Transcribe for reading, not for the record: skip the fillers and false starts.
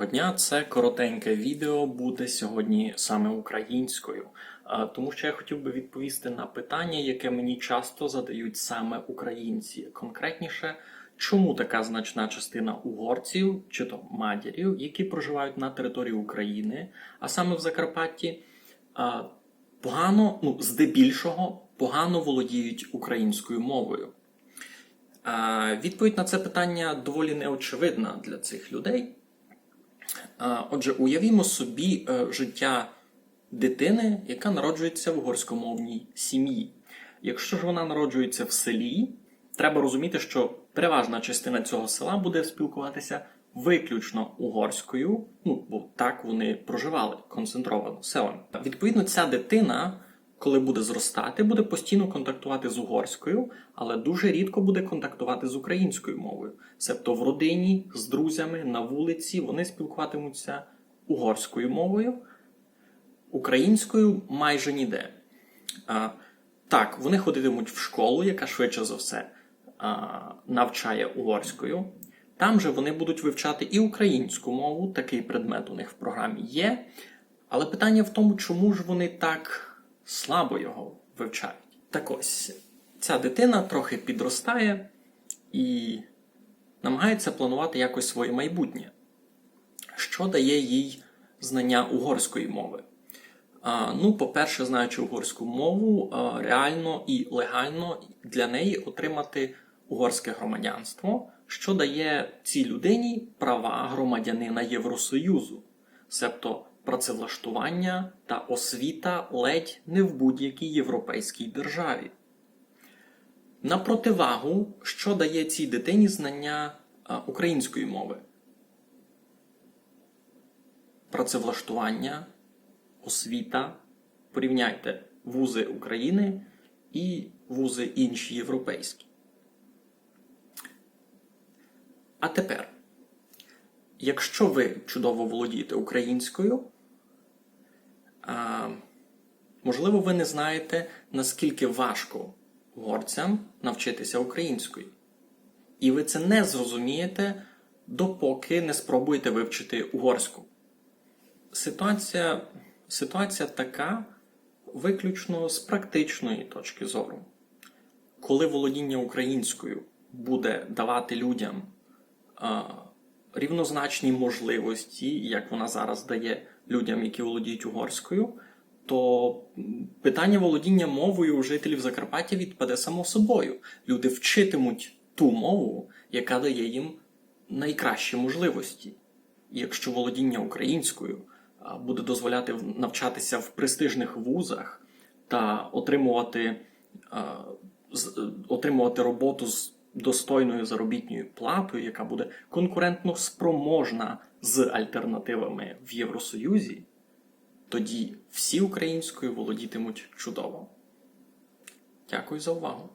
Доброго дня, це коротеньке відео буде сьогодні саме українською, тому що я хотів би відповісти на питання, яке мені часто задають саме українці. Конкретніше, чому така значна частина угорців, чи то мадярів, які проживають на території України, а саме в Закарпатті, здебільшого погано володіють українською мовою. Відповідь на це питання доволі неочевидна для цих людей. Отже, уявімо собі життя дитини, яка народжується в угорськомовній сім'ї. Якщо ж вона народжується в селі, треба розуміти, що переважна частина цього села буде спілкуватися виключно угорською, бо так вони проживали концентровано селами. Відповідно, ця дитина, коли буде зростати, буде постійно контактувати з угорською, але дуже рідко буде контактувати з українською мовою. Себто в родині, з друзями, на вулиці вони спілкуватимуться угорською мовою, українською майже ніде. Так, вони ходитимуть в школу, яка швидше за все навчає угорською. Там же вони будуть вивчати і українську мову, такий предмет у них в програмі є. Але питання в тому, чому ж вони так слабо його вивчають. Так ось, ця дитина трохи підростає і намагається планувати якось своє майбутнє. Що дає їй знання угорської мови? По-перше, знаючи угорську мову, реально і легально для неї отримати угорське громадянство, що дає цій людині права громадянина Євросоюзу, себто працевлаштування та освіта ледь не в будь-якій європейській державі. На противагу, що дає цій дитині знання української мови? Працевлаштування, освіта. Порівняйте вузи України і вузи інші європейські. А тепер, якщо ви чудово володієте українською, можливо, ви не знаєте, наскільки важко угорцям навчитися українською. І ви це не зрозумієте, допоки не спробуєте вивчити угорську. Ситуація така виключно з практичної точки зору. Коли володіння українською буде давати людям рівнозначні можливості, як вона зараз дає людям, які володіють угорською, то питання володіння мовою у жителів Закарпаття відпаде само собою. Люди вчитимуть ту мову, яка дає їм найкращі можливості. І якщо володіння українською буде дозволяти навчатися в престижних вузах та отримувати роботу з достойною заробітною платою, яка буде конкурентно спроможна з альтернативами в Євросоюзі, тоді всі українською володітимуть чудово. Дякую за увагу.